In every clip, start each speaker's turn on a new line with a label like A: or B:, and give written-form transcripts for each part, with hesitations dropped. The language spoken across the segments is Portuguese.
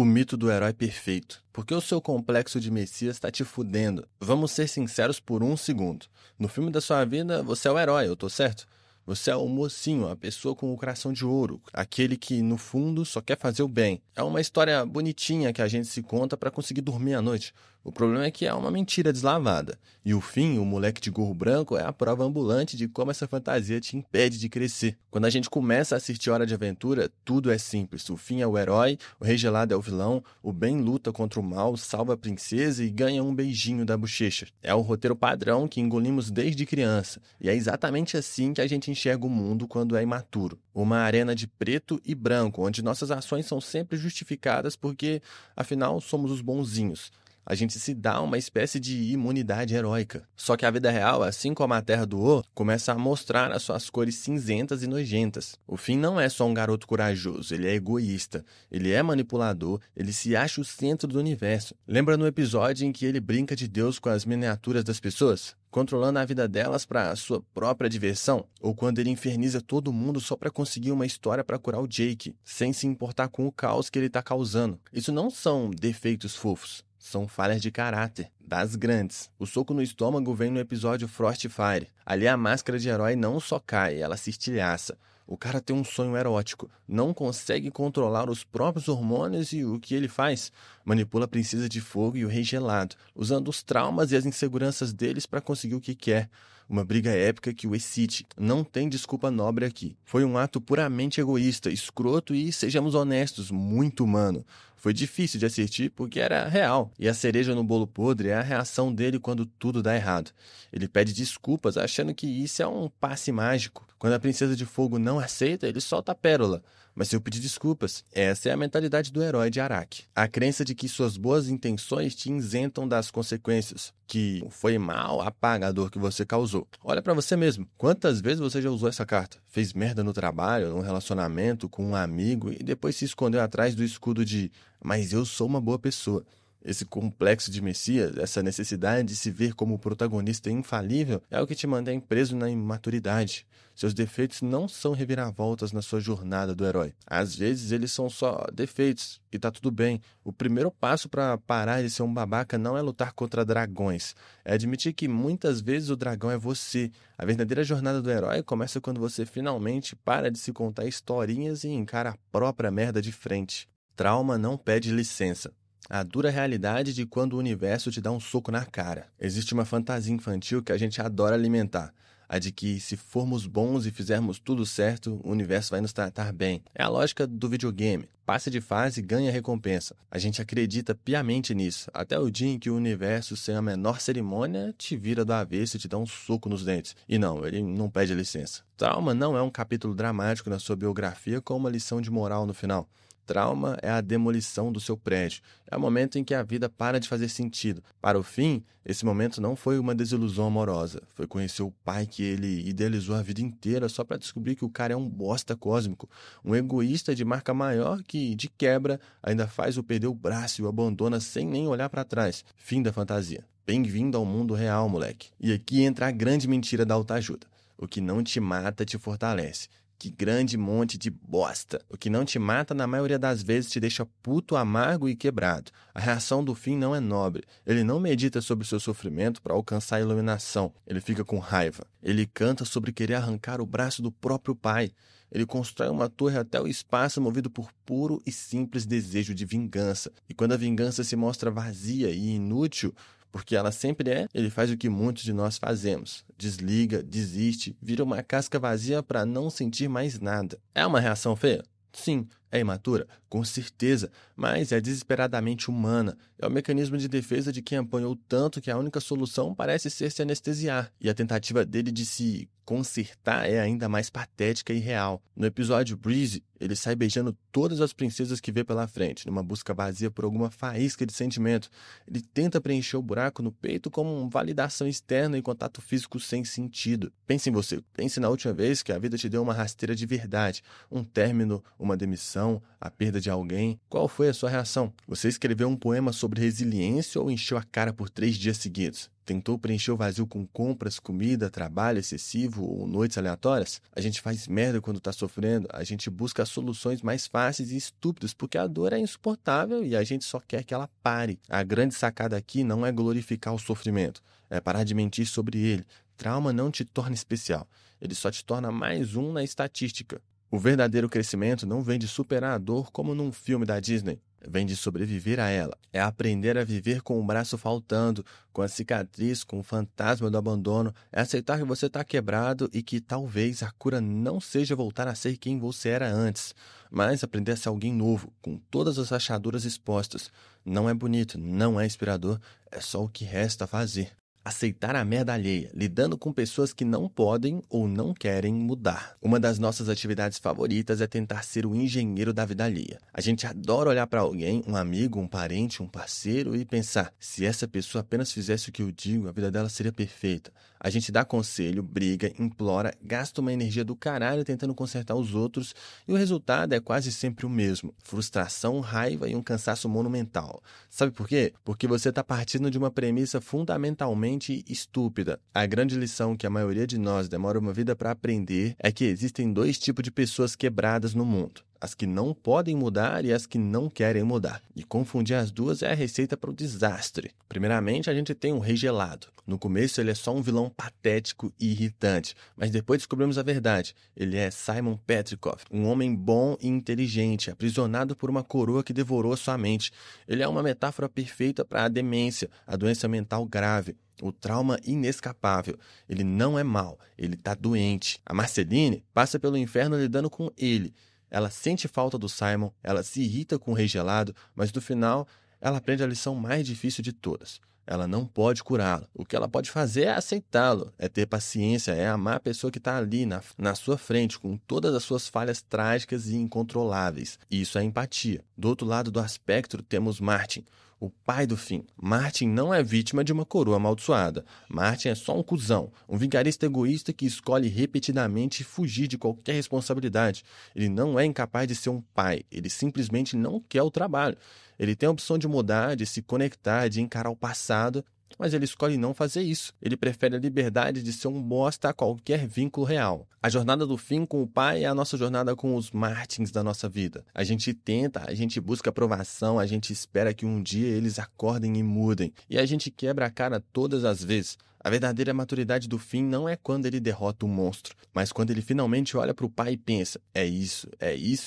A: O mito do herói perfeito. Porque o seu complexo de Messias está te fudendo. Vamos ser sinceros por um segundo. No filme da sua vida, você é o herói, eu tô certo? Você é o mocinho, a pessoa com o coração de ouro, aquele que, no fundo, só quer fazer o bem. É uma história bonitinha que a gente se conta para conseguir dormir à noite. O problema é que é uma mentira deslavada. E o fim, o moleque de gorro branco, é a prova ambulante de como essa fantasia te impede de crescer. Quando a gente começa a assistir Hora de Aventura, tudo é simples. O fim é o herói, o rei gelado é o vilão, o bem luta contra o mal, salva a princesa e ganha um beijinho da bochecha. É o roteiro padrão que engolimos desde criança. E é exatamente assim que a gente enxerga o mundo quando é imaturo. Uma arena de preto e branco, onde nossas ações são sempre justificadas porque, afinal, somos os bonzinhos. A gente se dá uma espécie de imunidade heróica. Só que a vida real, assim como a Terra do O, começa a mostrar as suas cores cinzentas e nojentas. O Finn não é só um garoto corajoso, ele é egoísta, ele é manipulador, ele se acha o centro do universo. Lembra no episódio em que ele brinca de Deus com as miniaturas das pessoas? Controlando a vida delas para a sua própria diversão? Ou quando ele inferniza todo mundo só para conseguir uma história para curar o Jake, sem se importar com o caos que ele está causando? Isso não são defeitos fofos. São falhas de caráter, das grandes. O soco no estômago vem no episódio Frostfire. Ali a máscara de herói não só cai, ela se estilhaça. O cara tem um sonho erótico, não consegue controlar os próprios hormônios e o que ele faz? Manipula a princesa de fogo e o rei gelado, usando os traumas e as inseguranças deles para conseguir o que quer. Uma briga épica que o excite. Não tem desculpa nobre aqui. Foi um ato puramente egoísta, escroto e, sejamos honestos, muito humano. Foi difícil de assistir porque era real. E a cereja no bolo podre é a reação dele quando tudo dá errado. Ele pede desculpas achando que isso é um passe mágico. Quando a princesa de fogo não aceita, ele solta a pérola. Mas se eu pedir desculpas, essa é a mentalidade do herói de Araki. A crença de que suas boas intenções te isentam das consequências. Que foi mal, apaga a dor que você causou. Olha pra você mesmo. Quantas vezes você já usou essa carta? Fez merda no trabalho, num relacionamento, com um amigo e depois se escondeu atrás do escudo de "mas eu sou uma boa pessoa". Esse complexo de Messias, essa necessidade de se ver como o protagonista infalível, é o que te mantém preso na imaturidade. Seus defeitos não são reviravoltas na sua jornada do herói. Às vezes eles são só defeitos, e tá tudo bem. O primeiro passo para parar de ser um babaca não é lutar contra dragões. É admitir que muitas vezes o dragão é você. A verdadeira jornada do herói começa quando você finalmente para de se contar historinhas e encara a própria merda de frente. Trauma não pede licença. A dura realidade de quando o universo te dá um soco na cara. Existe uma fantasia infantil que a gente adora alimentar. A de que, se formos bons e fizermos tudo certo, o universo vai nos tratar bem. É a lógica do videogame. Passe de fase e ganha recompensa. A gente acredita piamente nisso, até o dia em que o universo, sem a menor cerimônia, te vira do avesso e te dá um soco nos dentes. E não, ele não pede licença. Trauma não é um capítulo dramático na sua biografia com uma lição de moral no final. Trauma é a demolição do seu prédio. É o momento em que a vida para de fazer sentido. Para o Finn, esse momento não foi uma desilusão amorosa. Foi conhecer o pai que ele idealizou a vida inteira só para descobrir que o cara é um bosta cósmico. Um egoísta de marca maior que, de quebra, ainda faz o perder o braço e o abandona sem nem olhar para trás. Fim da fantasia. Bem-vindo ao mundo real, moleque. E aqui entra a grande mentira da autoajuda. O que não te mata te fortalece. Que grande monte de bosta. O que não te mata, na maioria das vezes, te deixa puto, amargo e quebrado. A reação do Finn não é nobre. Ele não medita sobre o seu sofrimento para alcançar a iluminação. Ele fica com raiva. Ele canta sobre querer arrancar o braço do próprio pai. Ele constrói uma torre até o espaço movido por puro e simples desejo de vingança. E quando a vingança se mostra vazia e inútil, porque ela sempre é, ele faz o que muitos de nós fazemos. Desliga, desiste, vira uma casca vazia para não sentir mais nada. É uma reação feia? Sim. É imatura? Com certeza, mas é desesperadamente humana. É o mecanismo de defesa de quem apanhou tanto que a única solução parece ser se anestesiar. E a tentativa dele de se consertar é ainda mais patética e real. No episódio Breeze, ele sai beijando todas as princesas que vê pela frente, numa busca vazia por alguma faísca de sentimento. Ele tenta preencher o buraco no peito como uma validação externa e contato físico sem sentido. Pense em você. Pense na última vez que a vida te deu uma rasteira de verdade. Um término, uma demissão, a perda perda de alguém, qual foi a sua reação? Você escreveu um poema sobre resiliência ou encheu a cara por 3 dias seguidos? Tentou preencher o vazio com compras, comida, trabalho excessivo ou noites aleatórias? A gente faz merda quando tá sofrendo, a gente busca soluções mais fáceis e estúpidas porque a dor é insuportável e a gente só quer que ela pare. A grande sacada aqui não é glorificar o sofrimento, é parar de mentir sobre ele. Trauma não te torna especial, ele só te torna mais um na estatística. O verdadeiro crescimento não vem de superar a dor como num filme da Disney. Vem de sobreviver a ela. É aprender a viver com o braço faltando, com a cicatriz, com o fantasma do abandono. É aceitar que você está quebrado e que talvez a cura não seja voltar a ser quem você era antes, mas aprender a ser alguém novo, com todas as rachaduras expostas. Não é bonito, não é inspirador, é só o que resta fazer. Aceitar a merda alheia, lidando com pessoas que não podem ou não querem mudar. Uma das nossas atividades favoritas é tentar ser o engenheiro da vida alheia. A gente adora olhar para alguém, um amigo, um parente, um parceiro e pensar, se essa pessoa apenas fizesse o que eu digo, a vida dela seria perfeita. A gente dá conselho, briga, implora, gasta uma energia do caralho tentando consertar os outros e o resultado é quase sempre o mesmo. Frustração, raiva e um cansaço monumental. Sabe por quê? Porque você está partindo de uma premissa fundamentalmente estúpida. A grande lição que a maioria de nós demora uma vida para aprender é que existem 2 tipos de pessoas quebradas no mundo. As que não podem mudar e as que não querem mudar. E confundir as duas é a receita para o desastre. Primeiramente, a gente tem um rei gelado. No começo, ele é só um vilão patético e irritante. Mas depois descobrimos a verdade. Ele é Simon Petrikov, um homem bom e inteligente, aprisionado por uma coroa que devorou sua mente. Ele é uma metáfora perfeita para a demência, a doença mental grave. O trauma inescapável. Ele não é mau, ele está doente. A Marceline passa pelo inferno lidando com ele. Ela sente falta do Simon, ela se irrita com o rei gelado, mas no final ela aprende a lição mais difícil de todas. Ela não pode curá-lo. O que ela pode fazer é aceitá-lo, é ter paciência, é amar a pessoa que está ali na sua frente, com todas as suas falhas trágicas e incontroláveis. Isso é empatia. Do outro lado do espectro temos Martin, o pai do fim. Martin não é vítima de uma coroa amaldiçoada. Martin é só um cuzão, um vigarista egoísta que escolhe repetidamente fugir de qualquer responsabilidade. Ele não é incapaz de ser um pai, ele simplesmente não quer o trabalho. Ele tem a opção de mudar, de se conectar, de encarar o passado, mas ele escolhe não fazer isso. Ele prefere a liberdade de ser um bosta a qualquer vínculo real. A jornada do fim com o pai é a nossa jornada com os Martins da nossa vida. A gente tenta, a gente busca aprovação, a gente espera que um dia eles acordem e mudem. E a gente quebra a cara todas as vezes. A verdadeira maturidade do fim não é quando ele derrota o monstro, mas quando ele finalmente olha para o pai e pensa, é isso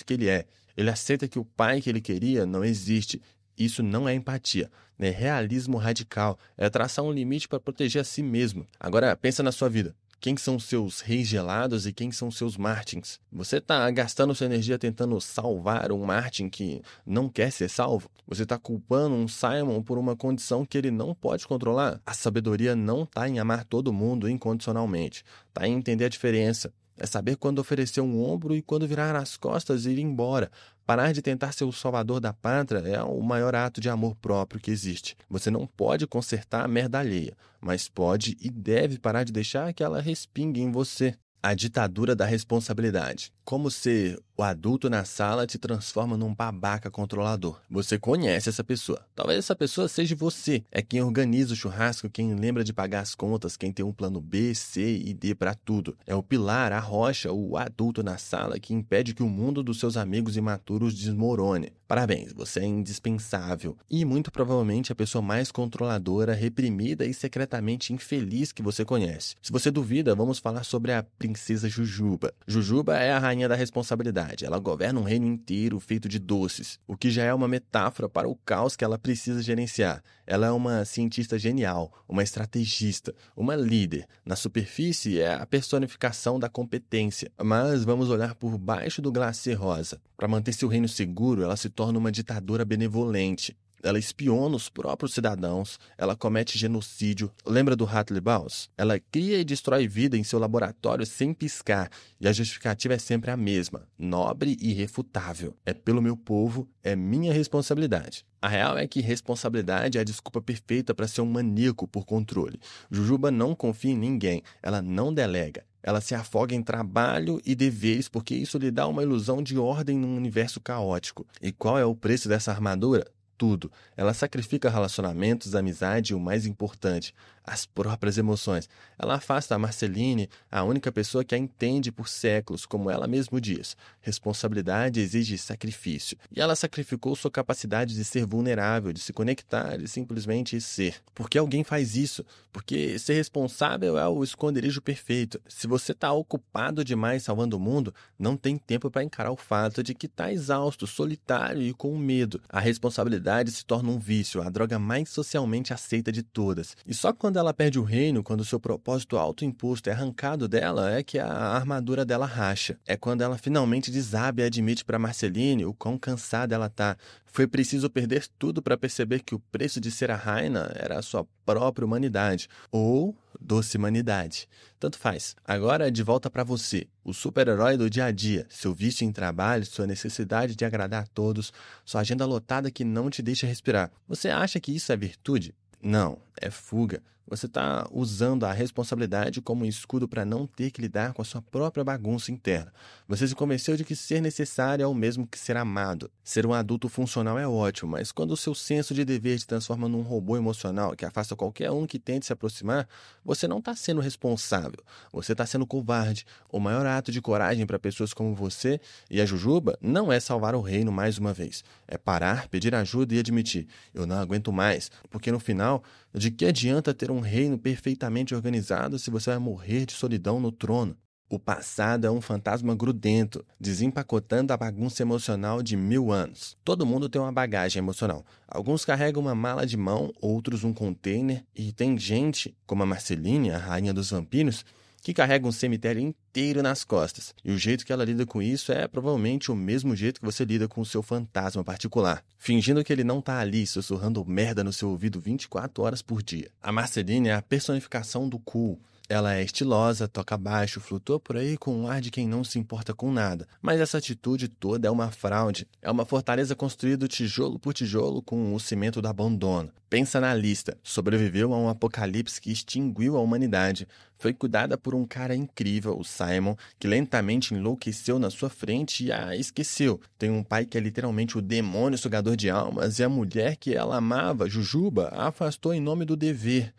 A: que ele é. Ele aceita que o pai que ele queria não existe. Isso não é empatia, é realismo radical, é traçar um limite para proteger a si mesmo. Agora, pensa na sua vida. Quem são seus reis gelados e quem são seus Martins? Você está gastando sua energia tentando salvar um Martin que não quer ser salvo? Você está culpando um Simon por uma condição que ele não pode controlar? A sabedoria não está em amar todo mundo incondicionalmente, está em entender a diferença. É saber quando oferecer um ombro e quando virar as costas e ir embora. Parar de tentar ser o salvador da pátria é o maior ato de amor próprio que existe. Você não pode consertar a merda alheia, mas pode e deve parar de deixar que ela respingue em você. A ditadura da responsabilidade. Como ser o adulto na sala te transforma num babaca controlador. Você conhece essa pessoa. Talvez essa pessoa seja você. É quem organiza o churrasco, quem lembra de pagar as contas, quem tem um plano B, C e D para tudo. É o pilar, a rocha, o adulto na sala que impede que o mundo dos seus amigos imaturos desmorone. Parabéns, você é indispensável. E muito provavelmente a pessoa mais controladora, reprimida e secretamente infeliz que você conhece. Se você duvida, vamos falar sobre a princesa Jujuba. Jujuba é a rainha da responsabilidade. Ela governa um reino inteiro feito de doces, o que já é uma metáfora para o caos que ela precisa gerenciar. Ela é uma cientista genial, uma estrategista, uma líder. Na superfície é a personificação da competência, mas vamos olhar por baixo do glacê rosa. Para manter seu reino seguro, ela se torna uma ditadora benevolente. ela espiona os próprios cidadãos, ela comete genocídio. Lembra do Hartley Bowles? Ela cria e destrói vida em seu laboratório sem piscar, e a justificativa é sempre a mesma, nobre e irrefutável. É pelo meu povo, é minha responsabilidade. A real é que responsabilidade é a desculpa perfeita para ser um maníaco por controle. Jujuba não confia em ninguém, ela não delega. Ela se afoga em trabalho e deveres porque isso lhe dá uma ilusão de ordem num universo caótico. E qual é o preço dessa armadura? Tudo. Ela sacrifica relacionamentos, amizade e o mais importante, as próprias emoções. Ela afasta a Marceline, a única pessoa que a entende por séculos, como ela mesma diz. Responsabilidade exige sacrifício. E ela sacrificou sua capacidade de ser vulnerável, de se conectar e simplesmente ser. Por que alguém faz isso? Porque ser responsável é o esconderijo perfeito. Se você está ocupado demais salvando o mundo, não tem tempo para encarar o fato de que está exausto, solitário e com medo. A responsabilidade se torna um vício, a droga mais socialmente aceita de todas. E só quando ela perde o reino, quando seu propósito autoimposto é arrancado dela, é que a armadura dela racha. É quando ela finalmente desabe e admite para Marceline o quão cansada ela tá. Foi preciso perder tudo para perceber que o preço de ser a Raina era a sua própria humanidade. Ou doce humanidade. Tanto faz. Agora de volta para você, o super-herói do dia a dia, seu vício em trabalho, sua necessidade de agradar a todos, sua agenda lotada que não te deixa respirar. Você acha que isso é virtude? Não, é fuga. Você está usando a responsabilidade como um escudo para não ter que lidar com a sua própria bagunça interna. Você se convenceu de que ser necessário é o mesmo que ser amado. Ser um adulto funcional é ótimo, mas quando o seu senso de dever te transforma num robô emocional que afasta qualquer um que tente se aproximar, você não está sendo responsável. Você está sendo covarde. O maior ato de coragem para pessoas como você e a Jujuba não é salvar o reino mais uma vez. É parar, pedir ajuda e admitir: eu não aguento mais, porque no final, de que adianta ter um reino perfeitamente organizado se você vai morrer de solidão no trono? O passado é um fantasma grudento, desempacotando a bagunça emocional de 1000 anos. Todo mundo tem uma bagagem emocional. Alguns carregam uma mala de mão, outros um container, e tem gente, como a Marceline, a rainha dos vampiros, que carrega um cemitério inteiro nas costas. E o jeito que ela lida com isso é provavelmente o mesmo jeito que você lida com o seu fantasma particular, fingindo que ele não tá ali, sussurrando merda no seu ouvido 24 horas por dia. A Marceline é a personificação do cool. Ela é estilosa, toca baixo, flutua por aí com um ar de quem não se importa com nada. Mas essa atitude toda é uma fraude. É uma fortaleza construída tijolo por tijolo com o cimento do abandono. Pensa na lista. Sobreviveu a um apocalipse que extinguiu a humanidade. Foi cuidada por um cara incrível, o Simon, que lentamente enlouqueceu na sua frente e a esqueceu. Tem um pai que é literalmente o demônio sugador de almas e a mulher que ela amava, Jujuba, a afastou em nome do dever.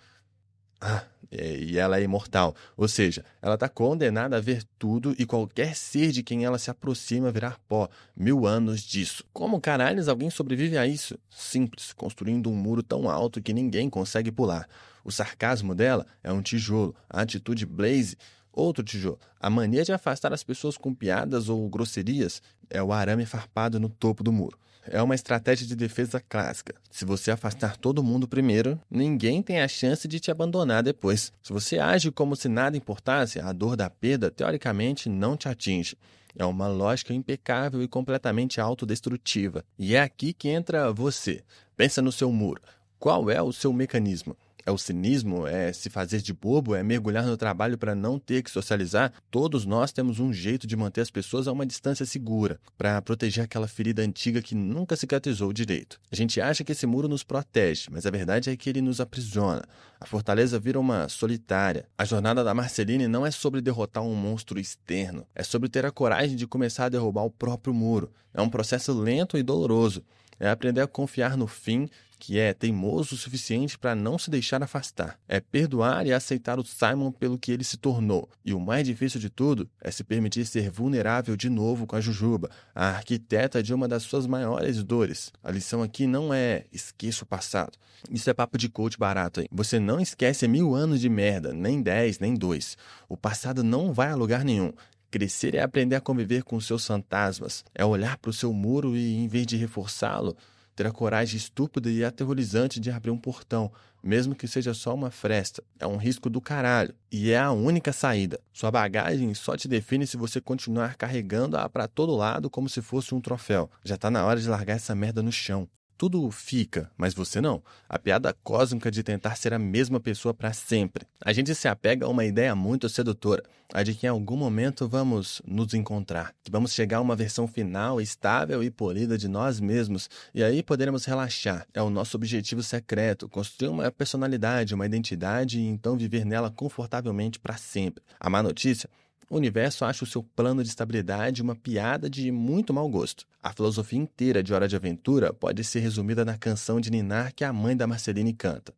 A: E ela é imortal, ou seja, ela está condenada a ver tudo e qualquer ser de quem ela se aproxima virar pó. 1000 anos disso. Como caralhos alguém sobrevive a isso? Simples, construindo um muro tão alto que ninguém consegue pular. O sarcasmo dela é um tijolo, a atitude Blaze, outro tijolo. A mania de afastar as pessoas com piadas ou grosserias é o arame farpado no topo do muro. É uma estratégia de defesa clássica. Se você afastar todo mundo primeiro, ninguém tem a chance de te abandonar depois. Se você age como se nada importasse, a dor da perda, teoricamente, não te atinge. É uma lógica impecável e completamente autodestrutiva. E é aqui que entra você. Pensa no seu muro. Qual é o seu mecanismo? É o cinismo? É se fazer de bobo? É mergulhar no trabalho para não ter que socializar? Todos nós temos um jeito de manter as pessoas a uma distância segura, para proteger aquela ferida antiga que nunca cicatrizou direito. A gente acha que esse muro nos protege, mas a verdade é que ele nos aprisiona. A fortaleza vira uma solitária. A jornada da Marceline não é sobre derrotar um monstro externo, é sobre ter a coragem de começar a derrubar o próprio muro. É um processo lento e doloroso. É aprender a confiar no fim, que é teimoso o suficiente para não se deixar afastar. É perdoar e aceitar o Simon pelo que ele se tornou. E o mais difícil de tudo é se permitir ser vulnerável de novo com a Jujuba, a arquiteta de uma das suas maiores dores. A lição aqui não é esqueça o passado. Isso é papo de coach barato, hein? Você não esquece 1000 anos de merda, nem 10, nem 2. O passado não vai a lugar nenhum. Crescer é aprender a conviver com os seus fantasmas. É olhar para o seu muro e, em vez de reforçá-lo, ter a coragem estúpida e aterrorizante de abrir um portão, mesmo que seja só uma fresta. É um risco do caralho. E é a única saída. Sua bagagem só te define se você continuar carregando-a para todo lado como se fosse um troféu. Já tá na hora de largar essa merda no chão. Tudo fica, mas você não. A piada cósmica de tentar ser a mesma pessoa para sempre. A gente se apega a uma ideia muito sedutora, a de que em algum momento vamos nos encontrar, que vamos chegar a uma versão final, estável e polida de nós mesmos, e aí poderemos relaxar. É o nosso objetivo secreto, construir uma personalidade, uma identidade e então viver nela confortavelmente para sempre. A má notícia? O universo acha o seu plano de estabilidade uma piada de muito mau gosto. A filosofia inteira de Hora de Aventura pode ser resumida na canção de Ninar que a mãe da Marceline canta.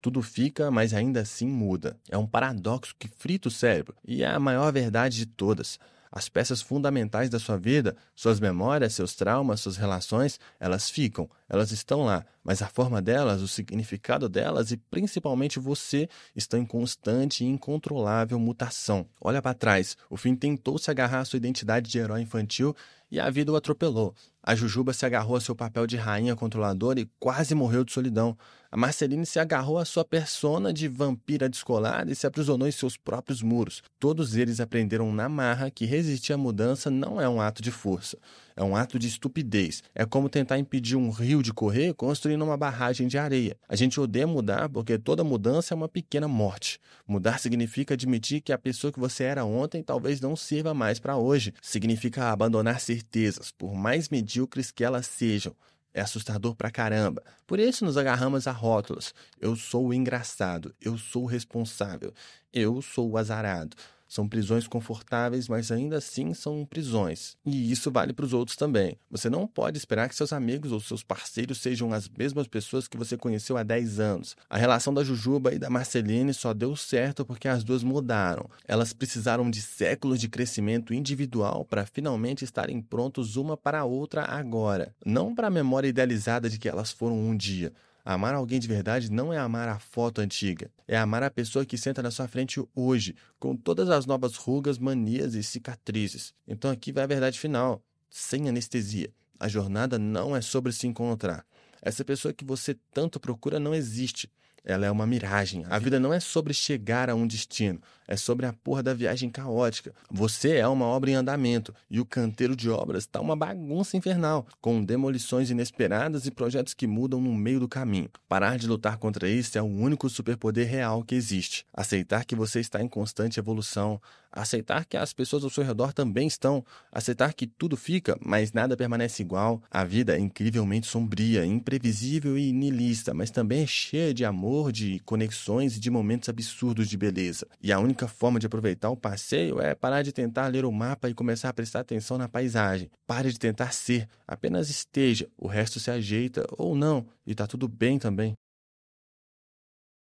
A: Tudo fica, mas ainda assim muda. É um paradoxo que frita o cérebro e é a maior verdade de todas. As peças fundamentais da sua vida, suas memórias, seus traumas, suas relações, elas ficam, elas estão lá, mas a forma delas, o significado delas e principalmente você estão em constante e incontrolável mutação. Olha para trás, o Finn tentou se agarrar à sua identidade de herói infantil e a vida o atropelou. A Jujuba se agarrou a seu papel de rainha controladora e quase morreu de solidão. A Marceline se agarrou à sua persona de vampira descolada e se aprisionou em seus próprios muros. Todos eles aprenderam na marra que resistir à mudança não é um ato de força, é um ato de estupidez. É como tentar impedir um rio de correr construindo uma barragem de areia. A gente odeia mudar porque toda mudança é uma pequena morte. Mudar significa admitir que a pessoa que você era ontem talvez não sirva mais para hoje. Significa abandonar certezas, por mais medíocres que elas sejam. É assustador pra caramba. Por isso nos agarramos a rótulos. Eu sou o engraçado. Eu sou o responsável. Eu sou o azarado. São prisões confortáveis, mas ainda assim são prisões. E isso vale para os outros também. Você não pode esperar que seus amigos ou seus parceiros sejam as mesmas pessoas que você conheceu há 10 anos. A relação da Jujuba e da Marceline só deu certo porque as duas mudaram. Elas precisaram de séculos de crescimento individual para finalmente estarem prontos uma para a outra agora. Não para a memória idealizada de que elas foram um dia. Amar alguém de verdade não é amar a foto antiga, é amar a pessoa que senta na sua frente hoje, com todas as novas rugas, manias e cicatrizes. Então aqui vai a verdade final, sem anestesia. A jornada não é sobre se encontrar. Essa pessoa que você tanto procura não existe. Ela é uma miragem. A vida não é sobre chegar a um destino, é sobre a porra da viagem caótica. Você é uma obra em andamento e o canteiro de obras está uma bagunça infernal, com demolições inesperadas e projetos que mudam no meio do caminho. Parar de lutar contra isso é o único superpoder real que existe. Aceitar que você está em constante evolução, aceitar que as pessoas ao seu redor também estão, aceitar que tudo fica, mas nada permanece igual. A vida é incrivelmente sombria, imprevisível e niilista, mas também é cheia de amor, de conexões e de momentos absurdos de beleza. E a única forma de aproveitar o passeio é parar de tentar ler o mapa e começar a prestar atenção na paisagem. Pare de tentar ser, apenas esteja, o resto se ajeita ou não, e tá tudo bem também.